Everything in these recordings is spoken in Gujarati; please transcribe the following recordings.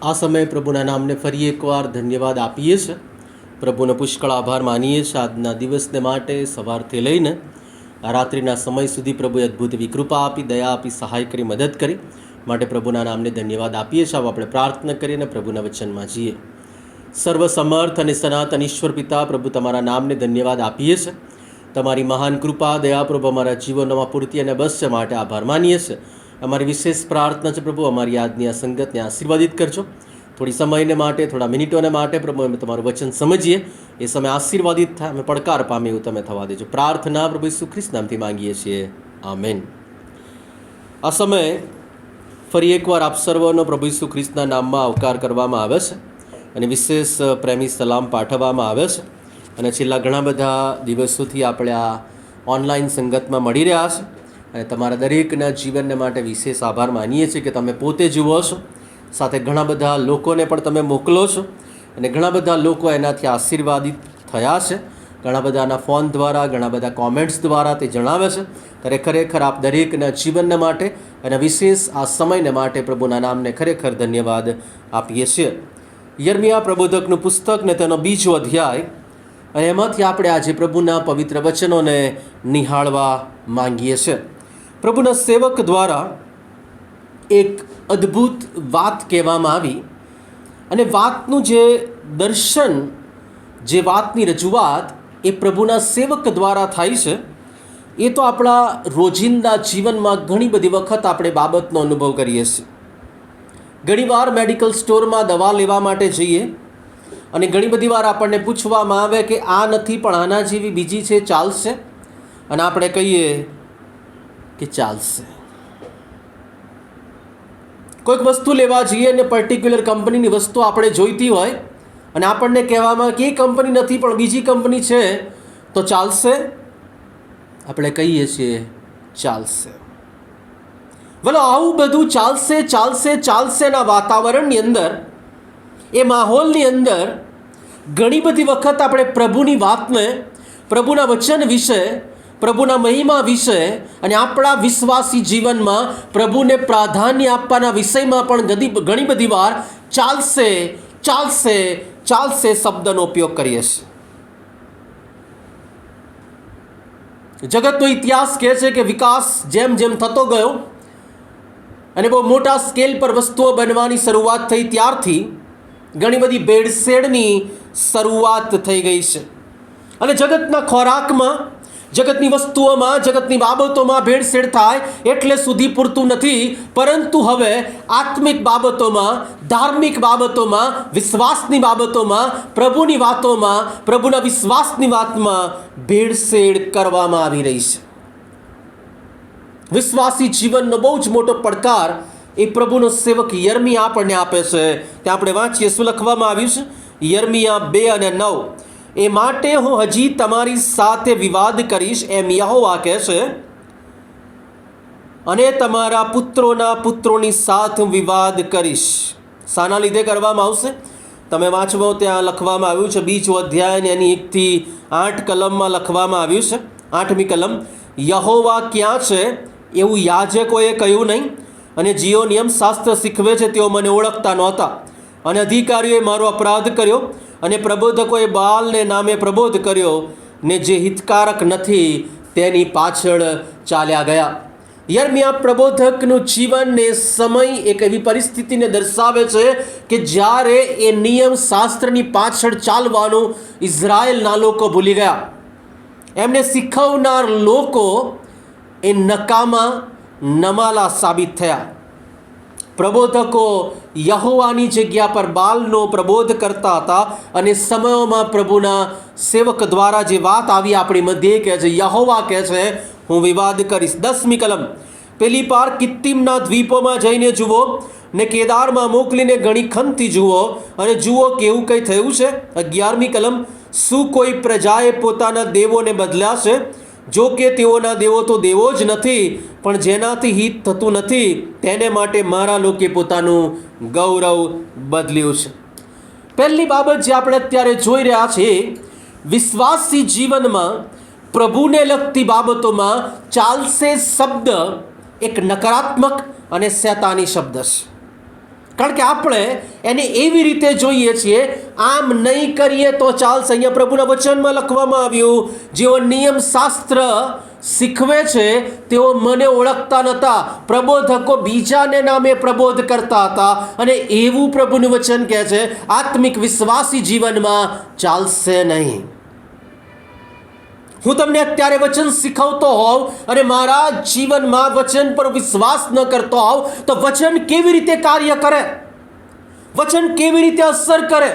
આ સમયે પ્રભુના નામને ફરી એકવાર ધન્યવાદ આપીએ છીએ. પ્રભુનો પુષ્કળ આભાર માનીએ છીએ આજના દિવસને માટે. સવારથી લઈને આ રાત્રિના સમય સુધી પ્રભુએ અદ્ભુત એવી કૃપા આપી, દયા આપી, સહાય કરી, મદદ કરી. માટે પ્રભુના નામને ધન્યવાદ આપીએ છીએ. આપણે પ્રાર્થના કરીને પ્રભુના વચનમાં જઈએ. સર્વસમર્થ અને સનાતન ઈશ્વર પિતા, પ્રભુ તમારા નામને ધન્યવાદ આપીએ છીએ. તમારી મહાન કૃપા, દયા પ્રભુ અમારા જીવનમાં પૂરતી અને બસ છે માટે આભાર માનીએ છીએ. અમારી વિશેષ પ્રાર્થના છે પ્રભુ, અમારી આજની આ સંગતને આશીર્વાદિત કરજો. થોડી સમયને માટે, થોડા મિનિટોને માટે પ્રભુ અમે તમારું વચન સમજીએ, એ સમય આશીર્વાદિત થાય, અમે પડકાર પામે એવું તમે થવા દેજો. પ્રાર્થના પ્રભુ ઈસુ ખ્રિસ્ત નામથી માંગીએ છીએ, આમેન. આ સમયે ફરી એકવાર આપ સર્વનો પ્રભુ ઈસુ ખ્રિસ્તના નામમાં આવકાર કરવામાં આવે છે અને વિશેષ પ્રેમી સલામ પાઠવવામાં આવે છે. અને છેલ્લા ઘણા બધા દિવસોથી આપણે આ ઓનલાઈન સંગતમાં મળી રહ્યા છે અને તમારા દરેકના જીવનને માટે વિશેષ આભાર માનીએ છીએ કે તમે પોતે જુઓ છો, સાથે ઘણા બધા લોકોને પણ તમે મોકલો છો અને ઘણા બધા લોકો એનાથી આશીર્વાદિત થયા છે. ઘણા બધાના ફોન દ્વારા, ઘણા બધા કોમેન્ટ્સ દ્વારા તે જણાવે છે. ત્યારે ખરેખર આપ દરેકના જીવનને માટે અને વિશેષ આ સમયને માટે પ્રભુના નામને ખરેખર ધન્યવાદ આપીએ છીએ. યર્મિયા પ્રબોધકનું પુસ્તક ને તેનો 2જો અધ્યાય, અને એમાંથી આપણે આજે પ્રભુના પવિત્ર વચનોને નિહાળવા માંગીએ છીએ. પ્રભુના સેવક દ્વારા એક અદ્ભુત વાત કહેવામાં આવી અને વાતનું જે દર્શન, જે વાતની રજૂઆત એ પ્રભુના સેવક દ્વારા થાય છે. એ તો આપણા રોજિંદા જીવનમાં ઘણી બધી વખત આપણે બાબતનો અનુભવ કરીએ છીએ. ઘણીવાર મેડિકલ સ્ટોરમાં દવા લેવા માટે જઈએ અને ઘણી બધી વાર આપણને પૂછવામાં આવે કે આ નથી પણ આના જેવી બીજી છે, ચાલશે? અને આપણે કહીએ કે ચાલશે. કોઈક વસ્તુ લેવા જઈએ અને પર્ટિક્યુલર કંપનીની વસ્તુ આપણે જોઈતી હોય અને આપણને કહેવામાં કે એ કંપની નથી પણ બીજી કંપની છે, તો ચાલશે? આપણે કહીએ છીએ ચાલશે. ભલે આવું બધું ચાલશે ચાલશે ચાલશેના વાતાવરણની અંદર, એ માહોલની અંદર ઘણી બધી વખત આપણે પ્રભુની વાતને, પ્રભુના વચન વિશે, પ્રભુના મહિમા વિશે અને આપણા વિશ્વાસી જીવનમાં પ્રભુને પ્રાધાન્ય આપવાના વિષયમાં પણ ઘણી બધી વાર ચાલશે ચાલશે ચાલશે શબ્દનો ઉપયોગ કરીએ છીએ. જગતનો ઇતિહાસ કહે છે કે વિકાસ જેમ જેમ થતો ગયો અને બહુ મોટા સ્કેલ પર વસ્તુઓ બનવાની શરૂઆત થઈ, ત્યારથી ઘણી બધી ભેળસેળની શરૂઆત થઈ ગઈ છે. અને જગતના ખોરાકમાં, જગતની વસ્તુઓમાં, જગતની બાબતોમાં ભેળસેળ થાય એટલે સુધી પૂરતું નથી, પરંતુ હવે આત્મિક બાબતોમાં, ધાર્મિક બાબતોમાં, વિશ્વાસની બાબતોમાં, પ્રભુની વાતોમાં, પ્રભુના વિશ્વાસની વાતમાં ભેળસેળ કરવામાં આવી રહી છે. વિશ્વાસી જીવનનો બહુ જ મોટો પડકાર એ પ્રભુનો સેવક યર્મિયા આપણને આપે છે. ત્યાં આપણે વાંચીએ શું લખવામાં આવ્યું છે. યર્મિયા 2 અને 9, એ માટે હું હજી તમારી સાથે વિવાદ કરીશ એમ યહોવા કહે છે, અને તમારા પુત્રોના પુત્રોની સાથે હું વિવાદ કરીશ. શાના લીધે કરવામાં આવશે? તમે વાંચવો, ત્યાં લખવામાં આવ્યું છે 2જો અધ્યાય એની 1 થી 8 કલમમાં લખવામાં આવ્યું છે. 8મી કલમ, યહોવા ક્યાં છે એવું યાજકોએ કહ્યું નહીં, અને જેઓ નિયમશાસ્ત્ર શીખવે છે તેઓ મને ઓળખતા નહોતા, અને અધિકારીઓએ મારો અપરાધ કર્યો, અને પ્રબોધકોએ બાલને નામે પ્રબોધ કર્યો, ને જે હિતકારક નથી તેની પાછળ ચાલ્યા ગયા. યર્મિયા પ્રબોધકનું જીવન ને સમય એક એવી પરિસ્થિતિને દર્શાવે છે કે જ્યારે એ નિયમશાસ્ત્રની પાછળ ચાલવાનું ઇઝરાયેલના લોકો ભૂલી ગયા. એમને શીખવનાર લોકો એ નકામા, નમાલા સાબિત થયા. પ્રબોધકો યહોવાની જગ્યા પર બાલનો પ્રબોધ કરતા હતા અને સમયોમાં પ્રભુના સેવક દ્વારા જે વાત આવી આપણી મધ્યે કહે છે, યહોવા કહે છે હું વિવાદ કરીશ. 10મી કલમ, પેલી પાર કિત્તીમના દ્વીપોમાં જઈને જુઓ ને કેદારમાં મોકલીને ઘણી ખંતથી જુઓ અને જુઓ કેવું કંઈ થયું છે. 11મી કલમ, શું કોઈ પ્રજાએ પોતાના દેવોને બદલ્યા છે? જો કે તેઓના દેવો તો દેવો જ નથી, પણ જેનાથી હિત થતું નથી તેને માટે મારા લોકે પોતાનું ગૌરવ બદલ્યું છે. પહેલી બાબત જે આપણે અત્યારે જોઈ રહ્યા છીએ, વિશ્વાસી જીવનમાં પ્રભુને લગતી બાબતોમાં ચાલશે શબ્દ એક નકારાત્મક અને શૈતાની શબ્દ છે. કારણ કે આપણે એને એવી રીતે જોઈએ છીએ, આમ નહીં કરીએ તો ચાલશે. અહીંયા પ્રભુના વચનમાં લખવામાં આવ્યું, જેઓ નિયમ શાસ્ત્ર શીખવે છે તેઓ મને ઓળખતા નહોતા, પ્રબોધકો બીજાને નામે પ્રબોધ કરતા હતા. અને એવું પ્રભુનું વચન કહે છે, આત્મિક વિશ્વાસી જીવનમાં ચાલશે નહીં. હું તમને અત્યારે વચન શીખવતો હોઉં અને મારા જીવનમાં વચન પર વિશ્વાસ ન કરતો હોઉં તો વચન કેવી રીતે કાર્ય કરે, વચન કેવી રીતે અસર કરે?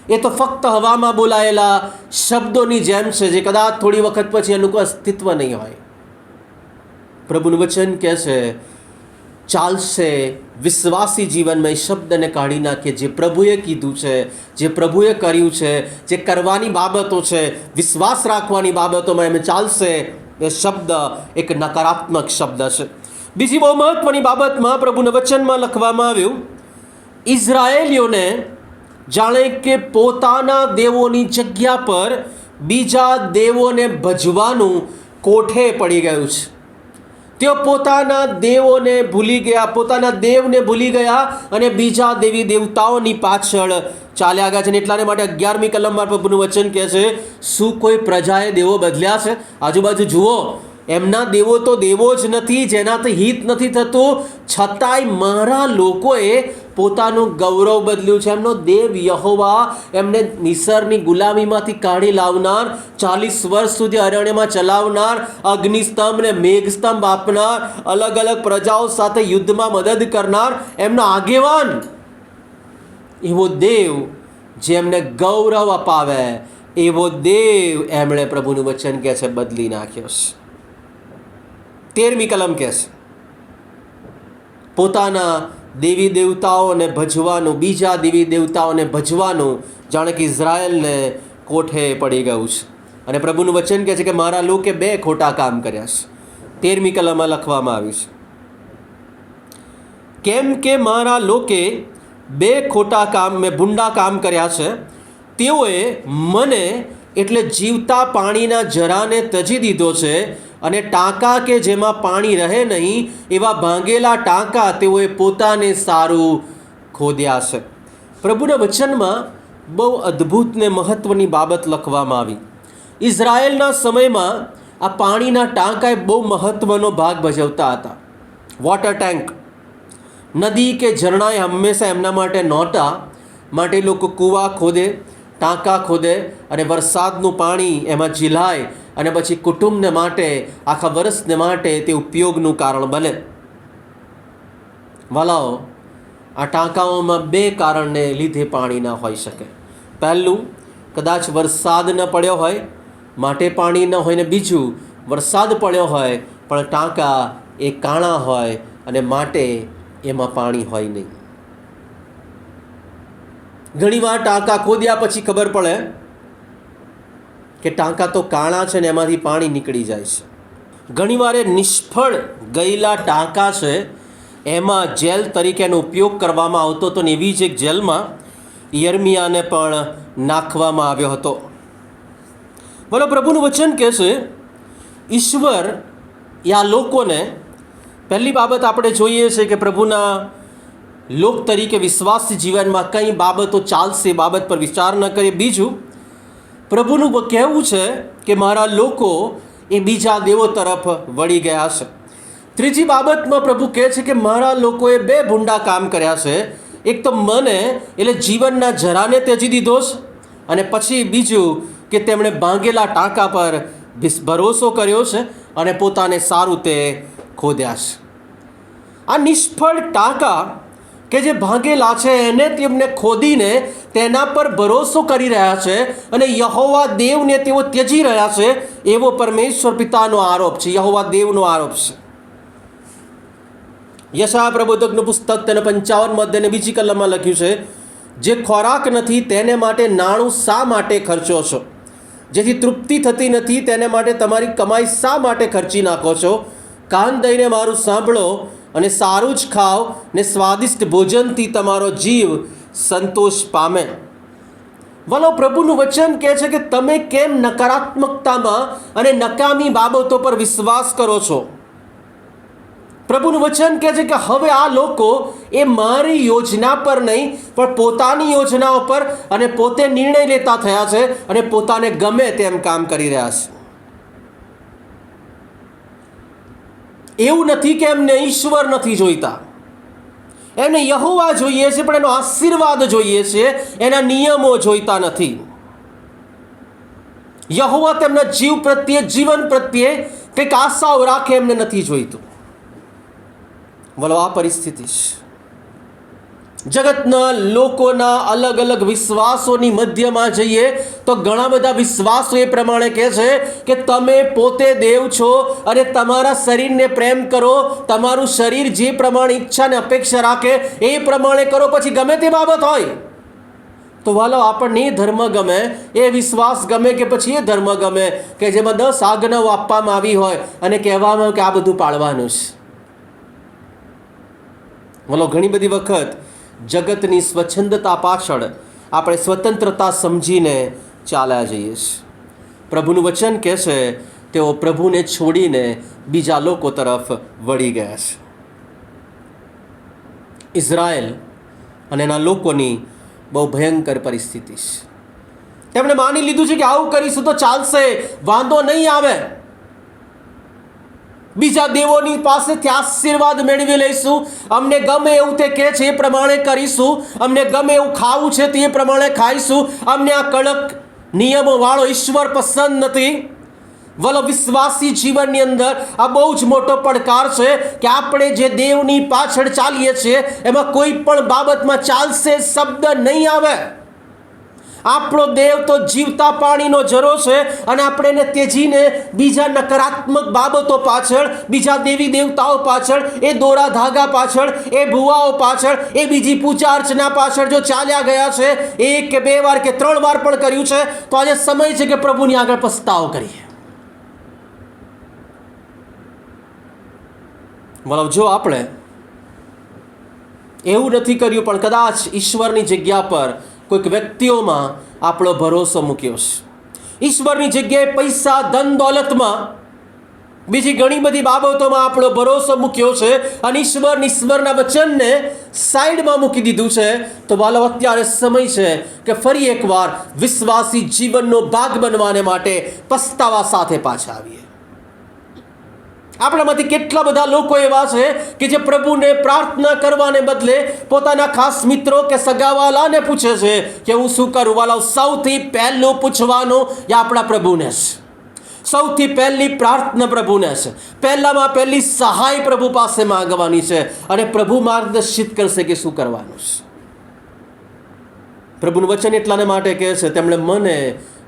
એ તો ફક્ત હવામાં બોલાયેલા શબ્દોની જેમ છે, જે કદાચ થોડી વખત પછી એનું કોઈ અસ્તિત્વ નહીં હોય. પ્રભુનું વચન કહે છે, ચાલશે વિશ્વાસી જીવનમાં એ શબ્દને કાઢી નાખીએ. જે પ્રભુએ કીધું છે, જે પ્રભુએ કર્યું છે, જે કરવાની બાબતો છે, વિશ્વાસ રાખવાની બાબતોમાં એમ ચાલશે, એ શબ્દ એક નકારાત્મક શબ્દ છે. બીજી બહુ મહત્વની બાબતમાં પ્રભુના વચનમાં લખવામાં આવ્યું, ઇઝરાયેલીઓને જાણે કે પોતાના દેવોની જગ્યા પર બીજા દેવોને ભજવાનું કોઠે પડી ગયું છે. તેઓ પોતાના દેવોને ભૂલી ગયા, પોતાના દેવને ભૂલી ગયા અને બીજા દેવી દેવતાઓની પાછળ ચાલ્યા ગયા છે. એટલાને માટે 11મી કલમમાં પ્રભુનું વચન કહે છે, શું કોઈ પ્રજાએ દેવો બદલ્યા છે? આજુબાજુ જુઓ, એમના દેવો તો દેવો જ નથી, જેનાથી હિત નથી થતું, છતાંય મારા લોકોએ પોતાનું ગૌરવ બદલ્યું છે. એમનો દેવ યહોવા એમને મિસરની ગુલામીમાંથી કાઢી લાવનાર, 40 વર્ષ સુધી અરણ્યમાં ચલાવનાર, અગ્નિસ્તંભ ને મેઘસ્તંભ આપનાર, અલગ અલગ પ્રજાઓ સાથે યુદ્ધમાં મદદ કરનાર, એમનો આગેવાન, એવો દેવ જે એમને ગૌરવ અપાવે, એવો દેવ એમણે પ્રભુનું વચન કહે છે બદલી નાખ્યો છે. 13મી કલમ કહે છે, પોતાના દેવી દેવતાઓને ભજવાનું, બીજા દેવી દેવતાઓને ભજવાનું જાણે કે ઇઝરાયલને કોઠે પડી ગયું છે. અને પ્રભુનું વચન કહે છે કે મારા લોકે 2 ખોટા કામ કર્યા છે. 13મી કલમમાં લખવામાં આવ્યું છે, કેમ કે મારા લોકે 2 ખોટા કામ, મેં ભૂંડા કામ કર્યા છે. તેઓએ મને એટલે જીવતા પાણીના જરાને તજી દીધો છે, અને ટાંકા કે જેમાં પાણી રહે નહીં એવા ભાંગેલા ટાંકા તેઓએ પોતાને સારું ખોદ્યા છે. પ્રભુના વચનમાં બહુ અદ્ભુત ને મહત્વની બાબત લખવામાં આવી. ઇઝરાયેલના સમયમાં આ પાણીના ટાંકાએ બહુ મહત્વનો ભાગ ભજવતા હતા. વોટર ટેન્ક, નદી કે ઝરણાએ હંમેશા એમના માટે નહોતા, માટે લોકો કૂવા ખોદે, ટાંકા ખોદે અને વરસાદનું પાણી એમાં ઝીલાય અને પછી કુટુંબને માટે, આખા વર્ષને માટે તે ઉપયોગનું કારણ બને. વાલાઓ, આ ટાંકાઓમાં 2 કારણને લીધે પાણી ન હોઈ શકે. પહેલું, કદાચ વરસાદ ન પડ્યો હોય માટે પાણી ન હોય, ને બીજું, વરસાદ પડ્યો હોય પણ ટાંકા એ કાણા હોય અને માટે એમાં પાણી હોય નહીં. ઘણીવાર ટાંકા ખોદ્યા પછી ખબર પડે કે ટાંકા તો કાણા છે ને એમાંથી પાણી નીકળી જાય છે. ઘણીવાર એ નિષ્ફળ ગયેલા ટાંકા છે, એમાં જેલ તરીકેનો ઉપયોગ કરવામાં આવતો હતો, ને એવી જ એક જેલમાં યર્મિયાને પણ નાખવામાં આવ્યો હતો. બોલો, પ્રભુનું વચન કહે છે, ઈશ્વર આ લોકોને, પહેલી બાબત આપણે જોઈએ છે કે પ્રભુના લોક તરીકે વિશ્વાસી જીવનમાં કઈ બાબતો ચાલશે, બાબત પર વિચાર ન કરીએ. બીજું, પ્રભુનું કહેવું છે કે મારા લોકો એ બીજા દેવો તરફ વળી ગયા છે. ત્રીજી બાબતમાં પ્રભુ કહે છે કે મારા લોકોએ 2 ભૂંડા કામ કર્યા છે. એક તો મને એટલે જીવનના જરાને ત્યજી દીધો છે, અને પછી બીજું કે તેમણે ભાંગેલા ટાંકા પર ભરોસો કર્યો છે અને પોતાને સારું તે ખોદ્યા છે. આ નિષ્ફળ ટાંકા કે જે ભાંગેલા છે એને તેમને ખોદીને તેના પર ભરોસો કરી રહ્યા છે અને યહોવા દેવને તેઓ ત્યજી રહ્યા છે, એવો પરમેશ્વર પિતાનો આરોપ છે, યહોવા દેવનો આરોપ છે. યશાયા પ્રબોધકનું પુસ્તક તેને 55 અધ્યાયની 2જી કલમમાં લખ્યું છે, જે ખોરાક નથી તેને માટે નાણું શા માટે ખર્ચો છો? જેથી તૃપ્તિ થતી નથી તેને માટે તમારી કમાઈ શા માટે ખર્ચી નાખો છો? કાન દઈને મારું સાંભળો અને સારું જ ખાઓ ને સ્વાદિષ્ટ ભોજનથી તમારો જીવ સંતોષ પામે. વલો, પ્રભુનું વચન કહે છે કે તમે કેમ નકારાત્મકતામાં અને નકામી બાબતો પર વિશ્વાસ કરો છો? પ્રભુનું વચન કહે છે કે હવે આ લોકો એ મારી યોજના પર નહીં પણ પોતાની યોજનાઓ પર અને પોતે નિર્ણય લેતા થયા છે અને પોતાને ગમે તેમ કામ કરી રહ્યા છે. એવું નથી કે એમને ઈશ્વર નથી જોઈતા, એમને યહોવા જોઈએ છે, પણ એનો આશીર્વાદ જોઈએ છે, એના નિયમો જોઈતા નથી. યહોવા તેમના જીવ પ્રત્યે, જીવન પ્રત્યે કંઈક આશાઓ રાખે એમને નથી જોઈતું. બોલો, આ પરિસ્થિતિ છે. જગતના લોકોના અલગ અલગ વિશ્વાસોની મધ્યમાં જઈએ તો ઘણા બધા વિશ્વાસો એ પ્રમાણે કહે છે કે તમે પોતે દેવ છો અને તમારા શરીરને પ્રેમ કરો, તમારું શરીર જે પ્રમાણે ઈચ્છા ને અપેક્ષા રાખે એ પ્રમાણે કરો, પછી ગમે તે બાબત હોય. તો વાલો, આપણને એ ધર્મ ગમે, એ વિશ્વાસ ગમે કે પછી એ ધર્મ ગમે કે જેમાં 10 આજ્ઞાઓ આપવામાં આવી હોય અને કહેવામાં આવે કે આ બધું પાળવાનું છે. બોલો, ઘણી બધી વખત જગતની સ્વચ્છંદતા પાછળ આપણે સ્વતંત્રતા સમજીને ચાલ્યા જઈએ છીએ. પ્રભુનું વચન કહે છે તેઓ પ્રભુને છોડીને બીજા લોકો તરફ વળી ગયા છે. ઇઝરાયલ અને એના લોકોની બહુ ભયંકર પરિસ્થિતિ છે. તેમણે માની લીધું છે કે આવું કરીશું તો ચાલશે, વાંધો નહીં આવે, બીજા દેવોની પાસેથી આશીર્વાદ મેળવી લઈશું, અમને ગમે એવું તે કહે છે એ પ્રમાણે કરીશું, અમને ગમે એવું ખાવું છે તે પ્રમાણે ખાઈશું, અમને આ કડક નિયમો વાળો ઈશ્વર પસંદ નથી. વલો, વિશ્વાસી જીવનની અંદર આ બહુ જ મોટો પડકાર છે કે આપણે જે દેવની પાછળ ચાલીએ છીએ એમાં કોઈ પણ બાબતમાં ચાલશે શબ્દ નહીં આવે. આપણો દેવ તો જીવતા પાણીનો ઝરો છે અને આપણે એને તેજીને બીજા નકારાત્મક બાબતો પાછળ, બીજા દેવી દેવતાઓ પાછળ, એ દોરા ધાગા પાછળ, એ ભુવાઓ પાછળ, એ બીજી પૂજા અર્ચના પાછળ જો ચાલ્યા ગયા છે, 1 કે 2 વાર કે 3 વાર પણ કર્યું છે, તો આજે સમય છે કે પ્રભુની આગળ પસ્તાવો કરીએ. મતલબ, જો આપણે એવું નથી કર્યું પણ કદાચ ઈશ્વરની જગ્યા પર કોઈક વ્યક્તિઓમાં આપણો ભરોસો મૂક્યો છે, ઈશ્વરની જગ્યાએ પૈસા, ધન દોલતમાં, બીજી ઘણી બધી બાબતોમાં આપણો ભરોસો મૂક્યો છે અને ઈશ્વરના વચનને સાઈડમાં મૂકી દીધું છે, તો બાલો, અત્યારે સમય છે કે ફરી એકવાર વિશ્વાસી જીવનનો ભાગ બનવાને માટે પસ્તાવા સાથે પાછા આવીએ. આપણામાંથી કેટલા બધા લોકો એવા છે કે જે પ્રભુને પ્રાર્થના કરવાને બદલે પોતાના ખાસ મિત્રો કે સગાવાલાને પૂછે છે કે હું શું કરું. વાલા, સૌથી પહેલું પૂછવાનું એ આપણા પ્રભુને છે. સૌથી પહેલી પ્રાર્થના પ્રભુને છે. પહેલામાં પહેલી સહાય પ્રભુ પાસે માંગવાની છે અને પ્રભુ માર્ગદર્શિત કરશે કે શું કરવાનું છે. પ્રભુનું વચન એટલાને માટે કહે છે, તેમણે મને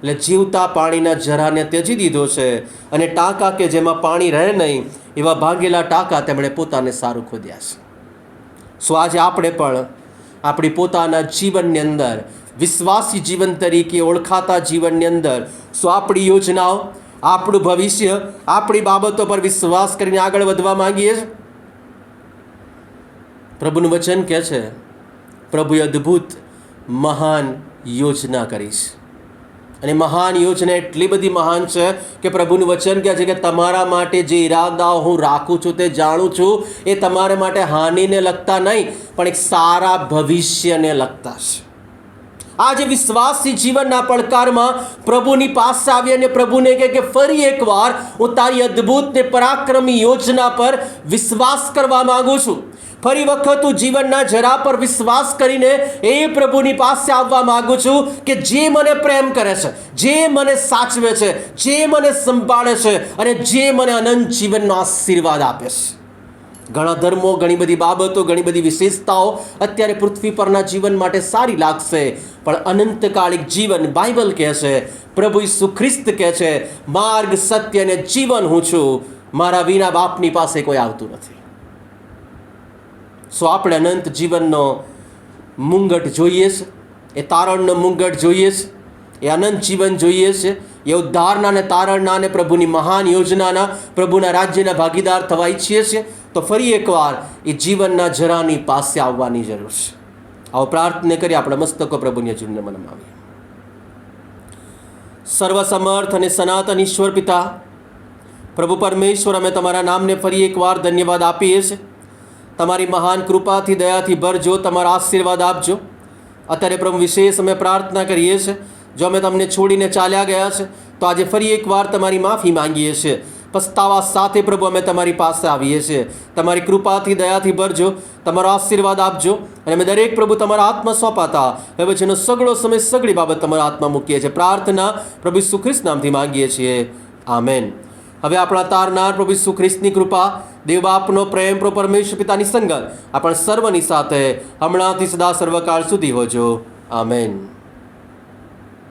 એટલે જીવતા પાણીના જરાને ત્યજી દીધો છે અને ટાંકા કે જેમાં પાણી રહે નહીં એવા ભાંગેલા ટાંકા તેમણે પોતાને સારું ખોદ્યા છે. સો આજે આપણે પણ આપણી પોતાના જીવનની અંદર, વિશ્વાસી જીવન તરીકે ઓળખાતા જીવનની અંદર, સો આપણી યોજનાઓ, આપણું ભવિષ્ય, આપણી બાબતો પર વિશ્વાસ કરીને આગળ વધવા માંગીએ છીએ. પ્રભુનું વચન કહે છે, પ્રભુએ અદ્ભુત મહાન યોજના કરી છે અને મહાન યોજના એટલી બધી મહાન છે કે પ્રભુનું વચન કહે છે કે તમારા માટે જે ઈરાદાઓ હું રાખું છું તે જાણું છું, એ તમારા માટે હાનિને લગતા નહીં પણ એક સારા ભવિષ્યને લગતા છે. આજે વિશ્વાસી જીવનના પડકારમાં પ્રભુની પાસે આવી અને પ્રભુને કહે કે ફરી એકવાર હું તારી અદ્ભુત ને પરાક્રમી યોજના પર વિશ્વાસ કરવા માંગુ છું. ફરી વખત હું જીવનના જરા પર વિશ્વાસ કરીને એ પ્રભુની પાસે આવવા માંગુ છું કે જે મને પ્રેમ કરે છે, જે મને સાચવે છે, જે મને સંભાળે છે અને જે મને અનંત જીવનનો આશીર્વાદ આપે છે. ઘણા ધર્મો, ઘણી બધી બાબતો, ઘણી બધી વિશેષતાઓ અત્યારે પૃથ્વી પરના જીવન માટે સારી લાગશે, પણ અનંતકાલિક જીવન બાઇબલ કહે છે, પ્રભુ ઈસુ ખ્રિસ્ત કહે છે, માર્ગ, સત્ય અને જીવન હું છું, મારા વિના બાપની પાસે કોઈ આવતું નથી. સો આપણે અનંત જીવનનો મુંગટ જોઈએ છે, એ તારણનો મુંગટ જોઈએ છે, એ અનંત જીવન જોઈએ છે, એ ઉદ્ધારના અને તારણના અને પ્રભુની મહાન યોજનાના, પ્રભુના રાજ્યના ભાગીદાર થવા ઈચ્છીએ છીએ, તો ફરી એકવાર એ જીવનના જરાની પાસે આવવાની જરૂર છે. આવો પ્રાર્થના કરી આપણે મસ્તકો પ્રભુની હજુરને મનમાવીએ. સર્વસમર્થ અને સનાતન ઈશ્વર પિતા, પ્રભુ પરમેશ્વર, અમે તમારા નામને ફરી એકવાર ધન્યવાદ આપીએ છીએ. તમારી મહાન કૃપાથી, દયાથી ભરજો, તમારા આશીર્વાદ આપજો. અત્યારે પ્રભુ વિશેષ અમે પ્રાર્થના કરીએ છીએ, જો અમે તમને છોડીને ચાલ્યા ગયા છે તો આજે ફરી એકવાર તમારી માફી માંગીએ છીએ. પસ્તાવા સાથે પ્રભુ અમે તમારી પાસે આવીએ છીએ. તમારી કૃપાથી, દયાથી ભરજો, તમારો આશીર્વાદ આપજો. અને અમે દરેક પ્રભુ તમારા હાથમાં સોંપાતા હવે જેનો સગળો સમય, સગળી બાબત તમારા હાથમાં મૂકીએ છીએ. પ્રાર્થના પ્રભુ ઈસુ ખ્રિસ્ત નામથી માંગીએ છીએ. આમેન. હવે આપણા તારનાર પ્રભુ ઈસુ ખ્રિસ્તની કૃપા, દેવ બાપનો પ્રેમ, પ્રભુ પરમેશ્વર પિતાની સંગત આપણા સર્વની સાથે હમણાંથી સદા સર્વકાળ સુધી હોજો. આમેન.